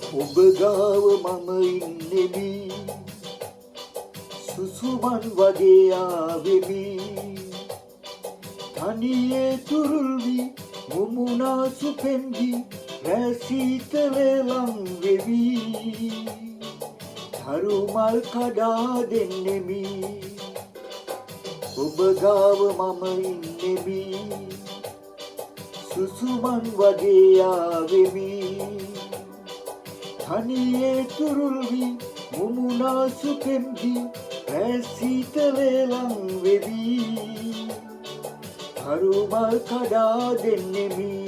ඔබ ගාව මම ඉන්නෙමි සුසුමන් වගේ ආවෙමි තනියේ තුරුල් වී මුමුණාසු පෙම්වි රෑ සීතලේ ලං වෙවි තරුමල් කඩා දෙන්නෙමි ඔබ ගාව මම ඉන්නෙමි සුසුමන් වගේ ආවෙමි තනියේ තුරුල් වී මුමුණාසු පෙම්වි රෑ සීතලේ ලං වෙවි තරුමල් කඩා දෙන්නෙමි